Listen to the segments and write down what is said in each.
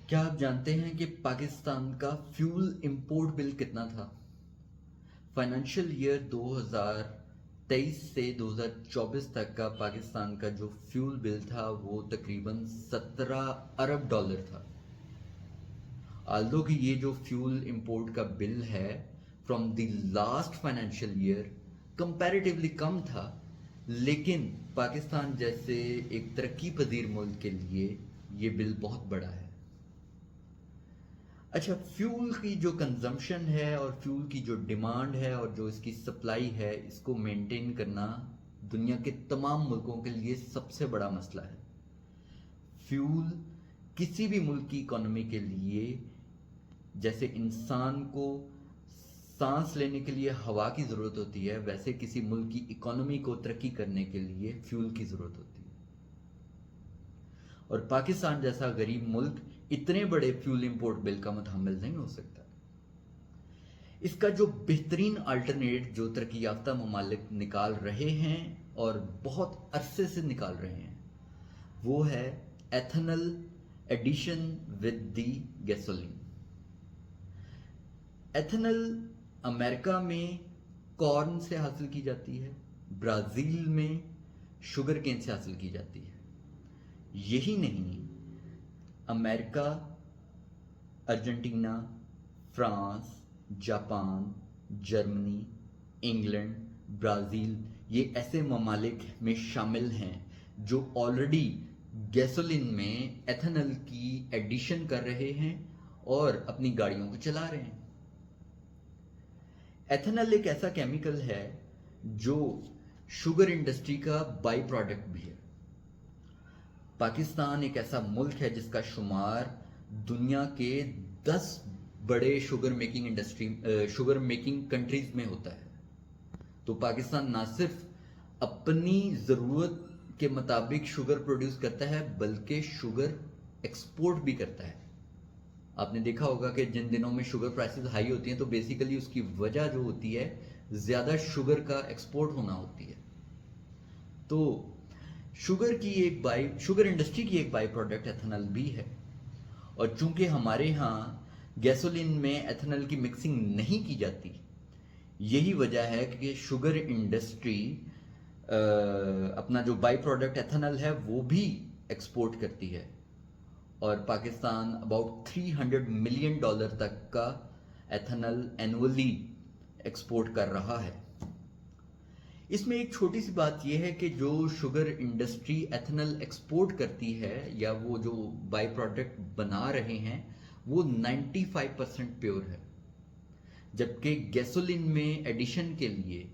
کیا آپ جانتے ہیں کہ پاکستان کا فیول امپورٹ بل کتنا تھا؟ فائنینشیل ایئر 2023 سے 2024 تک کا پاکستان کا جو فیول بل تھا وہ تقریباً 17 ارب ڈالر تھا. آلدو کہ یہ جو فیول امپورٹ کا بل ہے from the last financial year comparatively کم تھا، لیکن پاکستان جیسے ایک ترقی پذیر ملک کے لیے یہ بل بہت بڑا ہے. اچھا، فیول کی جو کنزمپشن ہے اور فیول کی جو ڈیمانڈ ہے اور جو اس کی سپلائی ہے، اس کو مینٹین کرنا دنیا کے تمام ملکوں کے لیے سب سے بڑا مسئلہ ہے. فیول کسی بھی ملک کی اکانومی کے لیے جیسے انسان کو سانس لینے کے لیے ہوا کی ضرورت ہوتی ہے، ویسے کسی ملک کی اکانومی کو ترقی کرنے کے لیے فیول کی ضرورت ہوتی ہے. اور پاکستان جیسا غریب ملک اتنے بڑے فیول امپورٹ بل کا متحمل نہیں ہو سکتا. اس کا جو بہترین آلٹرنیٹ جو ترقی یافتہ ممالک نکال رہے ہیں اور بہت عرصے سے نکال رہے ہیں وہ ہے ایتھنل ایڈیشن ود دی گیسولین. ایتھنل امریکہ میں کارن سے حاصل کی جاتی ہے، برازیل میں شوگر کین سے حاصل کی جاتی ہے. یہی نہیں، امریکہ، Argentina, France, Japan, Germany, England, Brazil یہ ایسے ممالک میں شامل ہیں جو آلریڈی گیسولین میں ایتھنل کی ایڈیشن کر رہے ہیں اور اپنی گاڑیوں کو چلا رہے ہیں. ایتھنل ایک ایسا کیمیکل ہے جو شوگر انڈسٹری کا بائی پروڈکٹ بھی ہے. پاکستان ایک ایسا ملک ہے جس کا شمار دنیا کے 10 بڑے شوگر میکنگ کنٹریز میں ہوتا ہے. تو پاکستان نہ صرف اپنی ضرورت کے مطابق شوگر پروڈیوس کرتا ہے بلکہ شوگر ایکسپورٹ بھی کرتا ہے. آپ نے دیکھا ہوگا کہ جن دنوں میں شوگر پرائسز ہائی ہوتی ہیں تو بیسیکلی اس کی وجہ جو ہوتی ہے زیادہ شوگر کا ایکسپورٹ ہونا ہوتی ہے. تو شوگر انڈسٹری کی ایک بائی پروڈکٹ ایتھنل بھی ہے. اور چونکہ ہمارے ہاں گیسولین میں ایتھنل کی مکسنگ نہیں کی جاتی، یہی وجہ ہے کہ شوگر انڈسٹری اپنا جو بائی پروڈکٹ ایتھنل ہے وہ بھی ایکسپورٹ کرتی ہے. اور پاکستان اباؤٹ $300 ملین تک کا ایتھنل اینولی ایکسپورٹ کر رہا ہے. اس میں ایک چھوٹی سی بات یہ ہے کہ جو شوگر انڈسٹری ایتھنل ایکسپورٹ کرتی ہے یا وہ جو بائی پروڈکٹ بنا رہے ہیں وہ 95% پیور ہے، جبکہ گیسولین میں ایڈیشن کے لیے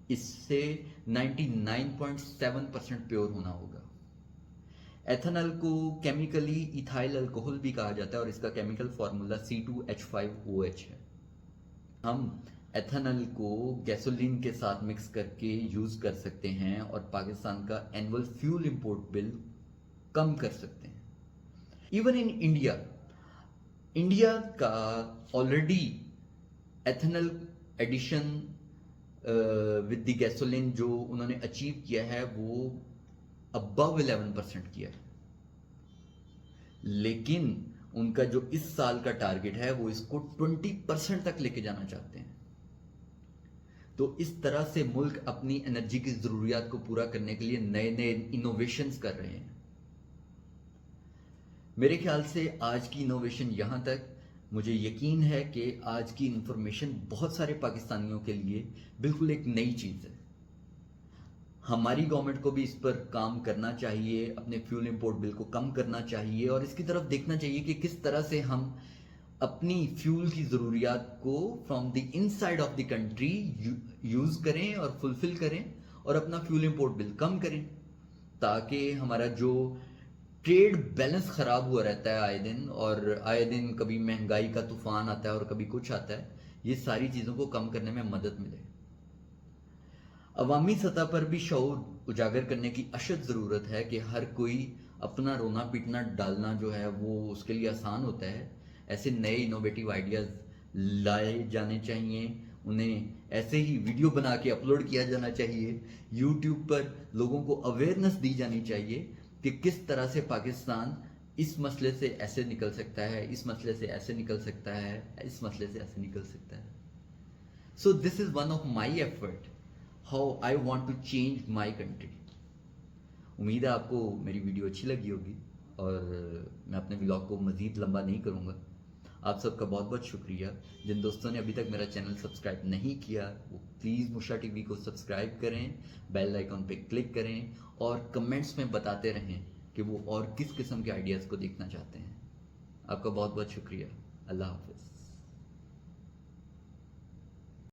اس سے 99.7% پیور ہونا ہوگا. ایتھنل کو کیمیکلی ایتھائل الکوہل بھی کہا جاتا ہے اور اس کا کیمیکل فارمولا C2H5OH ہے. ہم ایتھنل کو گیسولین کے ساتھ مکس کر کے یوز کر سکتے ہیں اور پاکستان کا اینول فیول امپورٹ بل کم کر سکتے ہیں. ایون ان انڈیا کا already ethanol addition with the gasoline جو انہوں نے اچیو کیا ہے وہ ابو 11% کیا ہے، لیکن ان کا جو اس سال کا ٹارگٹ ہے وہ اس کو 20% تک لے کے جانا چاہتے ہیں. تو اس طرح سے ملک اپنی انرجی کی ضروریات کو پورا کرنے کے لیے نئے نئے انوویشنز کر رہے ہیں. میرے خیال سے آج کی انوویشن یہاں تک. مجھے یقین ہے کہ آج کی انفارمیشن بہت سارے پاکستانیوں کے لیے بالکل ایک نئی چیز ہے. ہماری گورنمنٹ کو بھی اس پر کام کرنا چاہیے، اپنے فیول امپورٹ بل کو کم کرنا چاہیے اور اس کی طرف دیکھنا چاہیے کہ کس طرح سے ہم اپنی فیول کی ضروریات کو from the in side of the country use کریں اور فلفل کریں اور اپنا فیول امپورٹ بل کم کریں، تاکہ ہمارا جو ٹریڈ بیلنس خراب ہوا رہتا ہے آئے دن، اور آئے دن کبھی مہنگائی کا طوفان آتا ہے اور کبھی کچھ آتا ہے، یہ ساری چیزوں کو کم کرنے میں مدد ملے. عوامی سطح پر بھی شعور اجاگر کرنے کی اشد ضرورت ہے کہ ہر کوئی اپنا رونا پیٹنا ڈالنا جو ہے وہ اس کے لیے آسان ہوتا ہے. ایسے نئے انوویٹیو آئیڈیاز لائے جانے چاہیے، انہیں ایسے ہی ویڈیو بنا کے اپلوڈ کیا جانا چاہیے، یوٹیوب پر لوگوں کو اویئرنس دی جانی چاہیے کہ کس طرح سے پاکستان اس مسئلے سے ایسے نکل سکتا ہے، اس مسئلے سے ایسے نکل سکتا ہے، اس مسئلے سے ایسے نکل سکتا ہے. So this is one of my effort how I want to change my country. امید ہے آپ کو میری ویڈیو اچھی لگی ہوگی، اور میں اپنے ولاگ کو مزید لمبا نہیں کروں گا. آپ سب کا بہت بہت شکریہ. جن دوستوں نے ابھی تک میرا چینل سبسکرائب نہیں کیا وہ پلیز موشا ٹی وی کو سبسکرائب کریں، بیل آئیکن پہ کلک کریں، اور کمنٹس میں بتاتے رہیں کہ وہ اور کس قسم کے آئیڈیاز کو دیکھنا چاہتے ہیں. آپ کا بہت بہت شکریہ. اللہ حافظ.